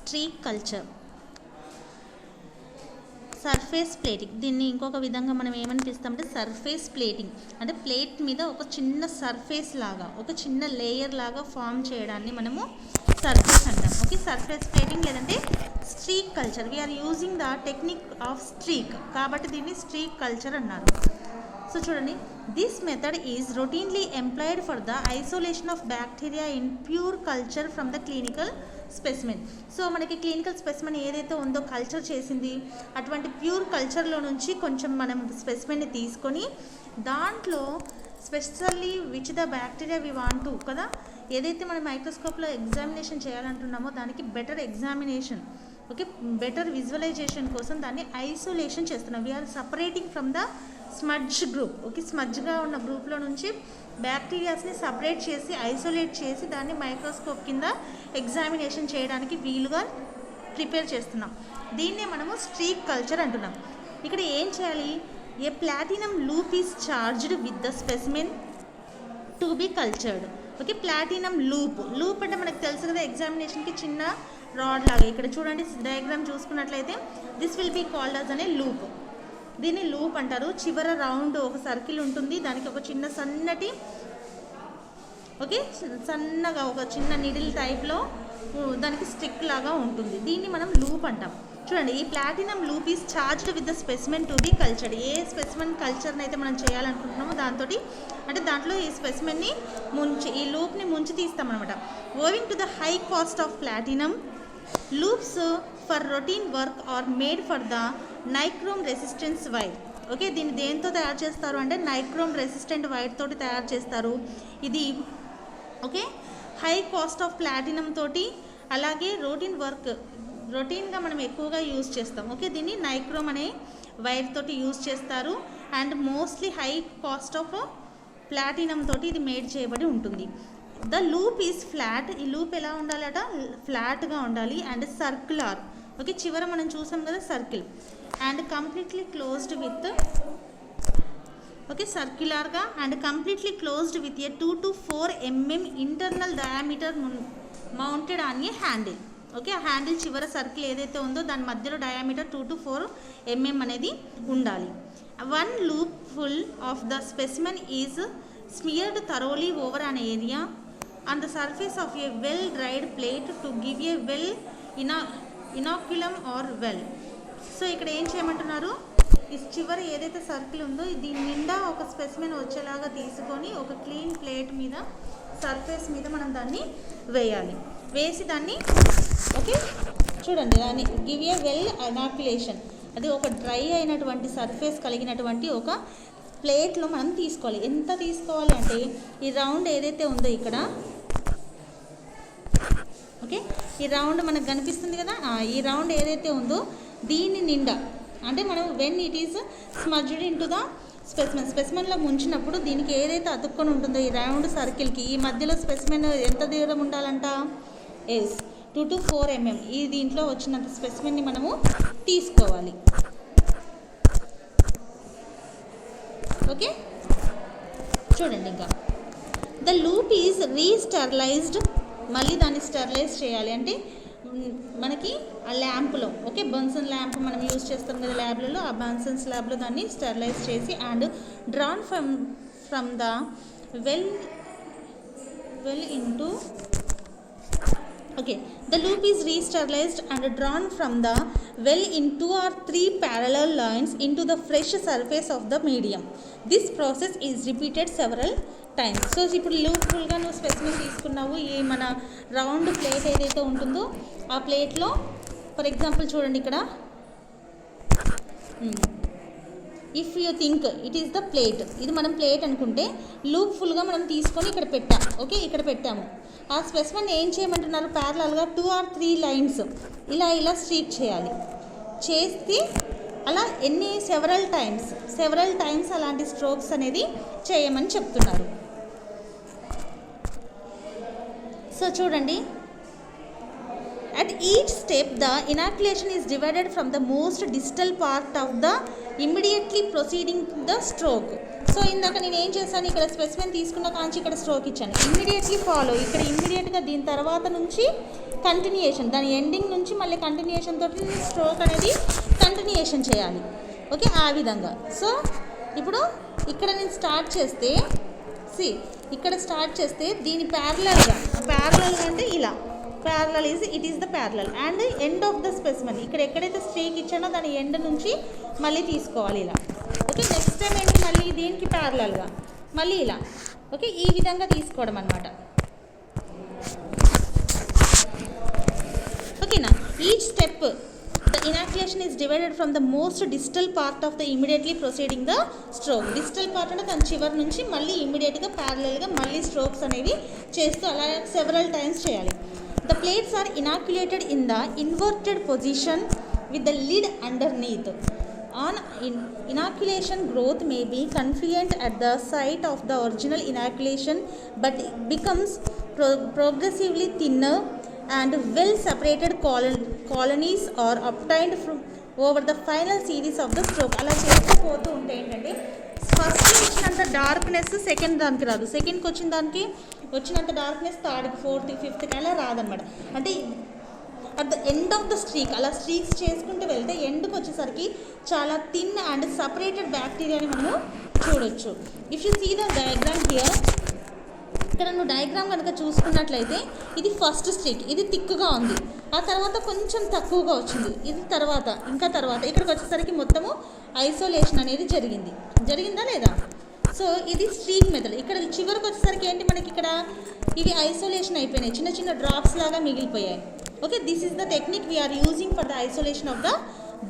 Streak culture. Surface plating, దీన్ని ఇంకొక విధంగా మనం ఏమని పిలుస్తామంటే సర్ఫేస్ ప్లేటింగ్ అంటే ప్లేట్ మీద ఒక చిన్న సర్ఫేస్ లాగా ఒక చిన్న లేయర్ లాగా ఫామ్ చేయడాన్ని మనము సర్ఫేస్ అంటాం. ఓకే, సర్ఫేస్ ప్లేటింగ్ లేదంటే streak culture. We are using the technique of streak కాబట్టి దీన్ని స్ట్రీక్ కల్చర్ అన్నారు. సో చూడండి, this method is routinely employed for the isolation of bacteria in pure culture from the clinical specimen. So మనకి clinical specimen ఏదైతే ఉందో culture చేసింది అటువంటి pure కల్చర్లో నుంచి కొంచెం మనం స్పెసిమెన్ని తీసుకొని దాంట్లో specially which the bacteria we want to కదా, ఏదైతే మనం మైక్రోస్కోప్లో ఎగ్జామినేషన్ చేయాలంటున్నామో దానికి better examination, okay, better visualisation కోసం దాన్ని ఐసోలేషన్ చేస్తున్నాం. We are separating from the smudge group. Okay, స్మడ్జ్గా ఉన్న గ్రూప్లో నుంచి బ్యాక్టీరియాస్ని సపరేట్ చేసి ఐసోలేట్ చేసి దాన్ని మైక్రోస్కోప్ కింద ఎగ్జామినేషన్ చేయడానికి వీలుగా ప్రిపేర్ చేస్తున్నాం. దీన్నే మనము స్ట్రీక్ కల్చర్ అంటున్నాం. ఇక్కడ ఏం చేయాలి, a platinum loop is charged with the specimen to be cultured. Okay, platinum loop అంటే మనకు తెలుసు కదా ఎగ్జామినేషన్కి చిన్న రాడ్ లాగా. ఇక్కడ చూడండి డయాగ్రామ్ చూసుకున్నట్లయితే దిస్ విల్ బీ కాల్డ్ అస్ అనే లూప్. దీన్ని లూప్ అంటారు. చివర రౌండ్ ఒక సర్కిల్ ఉంటుంది, దానికి ఒక చిన్న సన్నటి ఓకే సన్నగా ఒక చిన్న నిడిల్ టైప్లో దానికి స్టిక్ లాగా ఉంటుంది. దీన్ని మనం లూప్ అంటాం. చూడండి, ఈ platinum loop is charged with the specimen to be cultured. A specimen కల్చర్ని అయితే మనం చేయాలనుకుంటున్నామో దాంతో అంటే దాంట్లో ఈ స్పెసిమెన్ని ఈ లూప్ని ముంచి తీస్తామన్నమాట. Owing to the high cost of platinum loops for routine work are made for the nichrome resistance wire. Okay, దీన్ని దేంతో తయారు చేస్తారు అంటే నైక్రోమ్ రెసిస్టెంట్ వైర్ తోటి తయారు చేస్తారు. ఇది okay high cost of platinum తోటి, అలాగే రొటీన్గా మనం ఎక్కువగా యూజ్ చేస్తాం. ఓకే, దీన్ని నైక్రోమ్ అనే వైర్ తోటి యూజ్ చేస్తారు and mostly high cost of platinum తోటి ఇది మేడ్ చేయబడి ఉంటుంది. The loop is flat. ఈ లూప్ ఎలా ఉండాలట, ఫ్లాట్గా ఉండాలి అండ్ సర్క్యులర్. ఓకే, చివర మనం చూసాం కదా circle and completely closed with okay సర్క్యులర్గా and completely closed with a 2 to 4 mm internal diameter mounted on a handle. Okay, ఆ హ్యాండిల్ చివర సర్కిల్ ఏదైతే ఉందో దాని మధ్యలో డయామీటర్ 2 to 4 mm అనేది ఉండాలి. One loop full of the specimen is smeared thoroughly over an area on the surface of a well dried plate to give a well inoculum or well. So ఇక్కడ ఏం చేయమంటున్నారు, ఈ చివరి ఏదైతే circle ఉందో దీని నిండా ఒక స్పెసిమెన్ వచ్చేలాగా తీసుకొని ఒక క్లీన్ ప్లేట్ మీద సర్ఫేస్ మీద మనం దాన్ని వేయాలి. వేసి దాన్ని ఓకే చూడండి దాన్ని గివ్ ఏ వెల్ ఇనాక్యులేషన్, అది ఒక డ్రై అయినటువంటి సర్ఫేస్ కలిగినటువంటి ఒక ప్లేట్లో మనం తీసుకోవాలి. ఎంత తీసుకోవాలి అంటే ఈ రౌండ్ ఏదైతే ఉందో ఇక్కడ ఓకే ఈ రౌండ్ మనకు కనిపిస్తుంది కదా, ఈ రౌండ్ ఏదైతే ఉందో దీని నిండా అంటే మనం when it is smudged into the స్పెసిమెన్లో ముంచినప్పుడు దీనికి ఏదైతే అతుక్కొని ఉంటుందో ఈ రౌండ్ సర్కిల్కి ఈ మధ్యలో స్పెసిమెన్ ఎంత దూరం ఉండాలంట, 2 to 4 mm. ఈ దీంట్లో వచ్చినంత స్పెసిమెన్ని మనము తీసుకోవాలి. ఓకే చూడండి, ఇంకా ద లూప్ ఈజ్ రీస్టెరిలైజ్డ్. మళ్ళీ దాన్ని స్టెరిలైజ్ చేయాలి అంటే మనకి ఆ ల్యాంప్లో ఓకే బన్సన్ ల్యాంప్ మనం యూజ్ చేస్తాం కదా ల్యాబ్లలో, ఆ బన్సన్స్ ల్యాబ్లో దాన్ని స్టెరిలైజ్ చేసి and drawn from the well into okay the loop is re-sterilized and drawn from the well in 2 or 3 parallel lines into the fresh surface of the medium. This process is repeated several times. So ఇప్పుడు లూప్ఫుల్గా నువ్వు specimen తీసుకున్నావు, ఈ మన round plate ఏదైతే ఉంటుందో ఆ ప్లేట్లో for example చూడండి ఇక్కడ if you think it is the plate, ఇది మనం ప్లేట్ అనుకుంటే లూప్ఫుల్గా మనం తీసుకొని ఇక్కడ పెట్టాం. ఓకే, ఇక్కడ పెట్టాము. ఆ స్పెసిమెన్ ఏం చేయమంటున్నారు, ప్యారలల్గా 2 or 3 లైన్స్ ఇలా స్ట్రీక్ చేయాలి. చేస్తే అలా సెవరల్ టైమ్స్ అలాంటి స్ట్రోక్స్ అనేది చేయమని చెప్తున్నారు. సో చూడండి, at each step the inoculation is divided from the most distal part of the immediately preceding the stroke. So ఇందాక నేను ఏం చేశాను, ఇక్కడ స్పెసిమెన్ తీసుకున్న కాంచి ఇక్కడ స్ట్రోక్ ఇచ్చాను. ఇమ్మీడియట్లీ ఫాలో, ఇక్కడ ఇమ్మీడియట్గా దీని తర్వాత నుంచి కంటిన్యూయేషన్, దాని ఎండింగ్ నుంచి మళ్ళీ కంటిన్యూయేషన్ తోటి స్ట్రోక్ అనేది కంటిన్యూయేషన్ చేయాలి. ఓకే, ఆ విధంగా. సో ఇప్పుడు ఇక్కడ నేను స్టార్ట్ చేస్తే ఇక్కడ స్టార్ట్ చేస్తే దీని ప్యారలల్గా అంటే ఇలా parallel it is the parallel and end of the specimen. ఇక్కడ ఎక్కడైతే స్ట్రీక్ ఇచ్చానో దాని ఎండ్ నుంచి మళ్ళీ తీసుకోవాలి ఇలా. ఓకే, నెక్స్ట్ టైం ఏంటి మళ్ళీ దీనికి ప్యారలల్గా మళ్ళీ ఇలా. ఓకే, ఈ విధంగా తీసుకోవడం అనమాట. ఓకేనా, each step the inoculation is divided from the most distal part of the immediately proceeding the stroke. Distal part అంటే దాని చివరి నుంచి మళ్ళీ ఇమ్మీడియట్గా ప్యారలల్గా మళ్ళీ స్ట్రోక్స్ అనేవి చేస్తూ అలా సెవరల్ టైమ్స్ చేయాలి. The plates are inoculated in the inverted position with the lid underneath. On inoculation, growth may be confluent at the site of the original inoculation but becomes progressively thinner and well separated colonies are obtained from over the final series of the stroke. అలా చేస్తూ పోతూ ఉంటే ఏంటంటే first వచ్చినంత darkness second దానికి రాదు, సెకండ్కి వచ్చిన దానికి వచ్చినంత డార్క్నెస్ థర్డ్కి ఫోర్త్కి ఫిఫ్త్కి అలా రాదనమాట. అంటే at the end of the streak అలా స్ట్రీక్స్ చేసుకుంటూ వెళ్తే ఎండ్కి వచ్చేసరికి చాలా థిన్ అండ్ సపరేటెడ్ బ్యాక్టీరియాని మనము చూడొచ్చు. If you see the diagram here, ఇక్కడ నువ్వు డయాగ్రామ్ కనుక చూసుకున్నట్లయితే ఇది ఫస్ట్ స్ట్రీక్, ఇది థిక్గా ఉంది, ఆ తర్వాత కొంచెం తక్కువగా వచ్చింది, ఇది తర్వాత ఇక్కడికి వచ్చేసరికి మొత్తము ఐసోలేషన్ అనేది జరిగిందా లేదా? సో ఇది స్ట్రీక్ మెథడ్. ఇక్కడ చివరికి వచ్చేసరికి ఏంటి మనకి ఇక్కడ ఇవి ఐసోలేషన్ అయిపోయినాయి, చిన్న చిన్న డ్రాప్స్ లాగా మిగిలిపోయాయి. Okay, this is the technique we are using for the isolation of the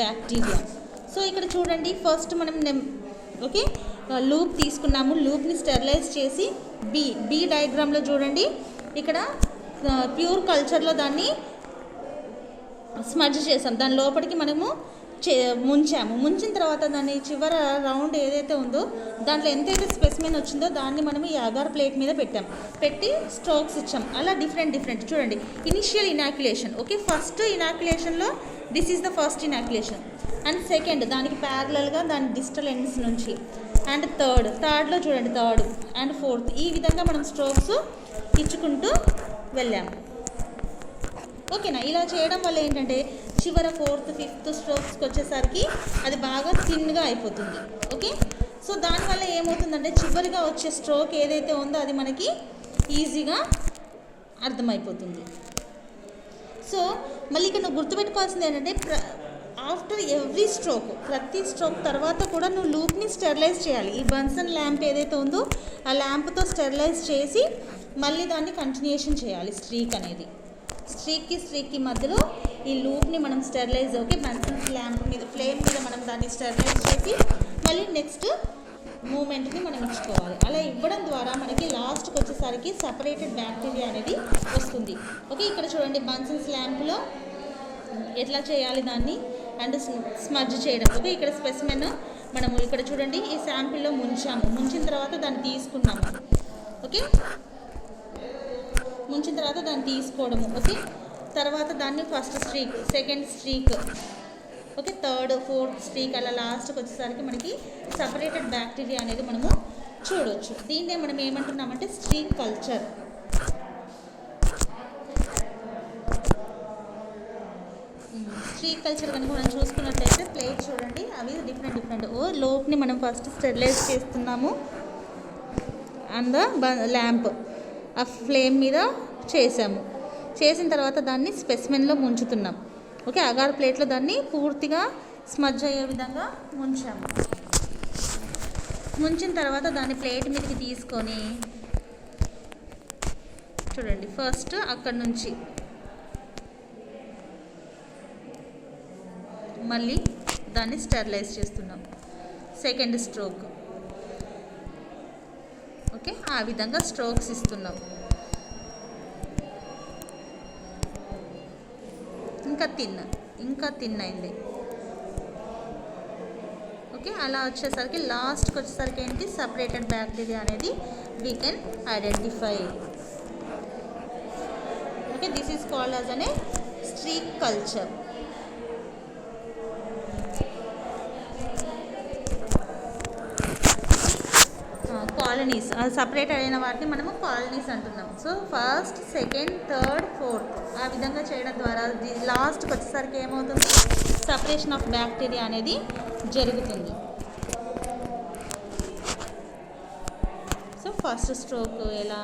bacteria. So ఇక్కడ చూడండి, ఫస్ట్ మనం ఓకే లూప్ తీసుకున్నాము, లూప్ని స్టెరిలైజ్ చేసి బి డయాగ్రామ్లో చూడండి, ఇక్కడ ప్యూర్ కల్చర్లో దాన్ని స్మడ్జ్ చేసాం, దాని లోపలికి మనము ముంచిన తర్వాత దాన్ని చివర రౌండ్ ఏదైతే ఉందో దాంట్లో ఎంతైతే స్పెసిమెన్ వచ్చిందో దాన్ని మనము ఈ అగార్ ప్లేట్ మీద పెట్టి స్ట్రోక్స్ ఇచ్చాం. అలా డిఫరెంట్ చూడండి. ఇనిషియల్ ఇనాక్యులేషన్, ఓకే, ఫస్ట్ ఇనాక్యులేషన్లో this is the first inoculation and second దానికి ప్యారలల్గా దాని డిస్టల్ ఎండ్స్ నుంచి అండ్ థర్డ్లో చూడండి, థర్డ్ అండ్ ఫోర్త్, ఈ విధంగా మనం స్ట్రోక్స్ ఇచ్చుకుంటూ వెళ్ళాము. ఓకేనా, ఇలా చేయడం వల్ల ఏంటంటే చివర ఫోర్త్ ఫిఫ్త్ స్ట్రోక్స్కి వచ్చేసరికి అది బాగా థిన్గా అయిపోతుంది. ఓకే, సో దానివల్ల ఏమవుతుందంటే చివరిగా వచ్చే స్ట్రోక్ ఏదైతే ఉందో అది మనకి ఈజీగా అర్థమైపోతుంది. సో మళ్ళీ ఇక్కడ నువ్వు గుర్తుపెట్టుకోవాల్సింది ఏంటంటే ఆఫ్టర్ ఎవ్రీ స్ట్రోక్, ప్రతి స్ట్రోక్ తర్వాత కూడా నువ్వు లూప్ని స్టెరిలైజ్ చేయాలి. ఈ బన్సన్ ల్యాంప్ ఏదైతే ఉందో ఆ ల్యాంప్తో స్టెరిలైజ్ చేసి మళ్ళీ దాన్ని కంటిన్యూషన్ చేయాలి. స్ట్రీక్కి మధ్యలో ఈ లూప్ని మనం స్టెరిలైజ్, ఓకే, బన్సన్ ల్యాంప్ మీద ఫ్లేమ్ మీద మనం దాన్ని స్టెరిలైజ్ చేసి మళ్ళీ నెక్స్ట్ మూమెంట్ని మనం ఇచ్చుకోవాలి. అలా ఇవ్వడం ద్వారా మనకి లాస్ట్కి వచ్చేసరికి సపరేటెడ్ బ్యాక్టీరియా అనేది వస్తుంది. ఓకే, ఇక్కడ చూడండి బన్సన్ ల్యాంప్లో ఎట్లా చేయాలి దాన్ని అండ్ స్మడ్జ్ చేయడం. ఓకే, ఇక్కడ స్పెసిమెన్ మనము ఇక్కడ చూడండి ఈ శాంపిల్లో ముంచిన తర్వాత దాన్ని తీసుకున్నాము. ఓకే, ముంచిన తర్వాత దాన్ని తీసుకోవడము. ఓకే, తర్వాత దాన్ని first streak, second streak, okay, third fourth streak అలా లాస్ట్కి వచ్చేసరికి మనకి సపరేటెడ్ బ్యాక్టీరియా అనేది మనము చూడవచ్చు. దీన్నే మనం ఏమంటున్నామంటే స్ట్రీక్ కల్చర్. స్ట్రీక్ కల్చర్ కనుక మనం చూసుకున్నట్లయితే ప్లేట్ చూడండి, అవి డిఫరెంట్ లోప్ని మనం ఫస్ట్ స్టెరిలైజ్ చేస్తున్నాము అండ్ ద ల్యాంప్ ఆ ఫ్లేమ్ మీద చేసిన తర్వాత దాన్ని స్పెసిమెన్లో ముంచుతున్నాం. ఓకే, అగార్ ప్లేట్లో దాన్ని పూర్తిగా స్మడ్జ్ అయ్యే విధంగా ముంచిన తర్వాత దాన్ని ప్లేట్ మీదకి తీసుకొని చూడండి ఫస్ట్ అక్కడ నుంచి మళ్ళీ దాన్ని స్టెరిలైజ్ చేస్తున్నాం, సెకండ్ స్ట్రోక్. ఓకే, ఆ విధంగా స్ట్రోక్స్ ఇస్తున్నాం. ఇంకా థిన్ అయింది. ఓకే, అలా వచ్చేసరికి లాస్ట్కి వచ్చేసరికి ఏంటి సపరేటెడ్ బ్యాక్టీరియా అనేది we can identify. Okay, this is called as an A streak culture. Colonies, separate అయిన వాటిని మనము కాలనీస్ అంటున్నాం. So first, second, third, fourth ఆ విధంగా చేయడం ద్వారా లాస్ట్కి వచ్చేసరికి ఏమవుతుంది, సపరేషన్ ఆఫ్ బ్యాక్టీరియా అనేది జరుగుతుంది. సో ఫస్ట్ స్ట్రోక్ ఎలా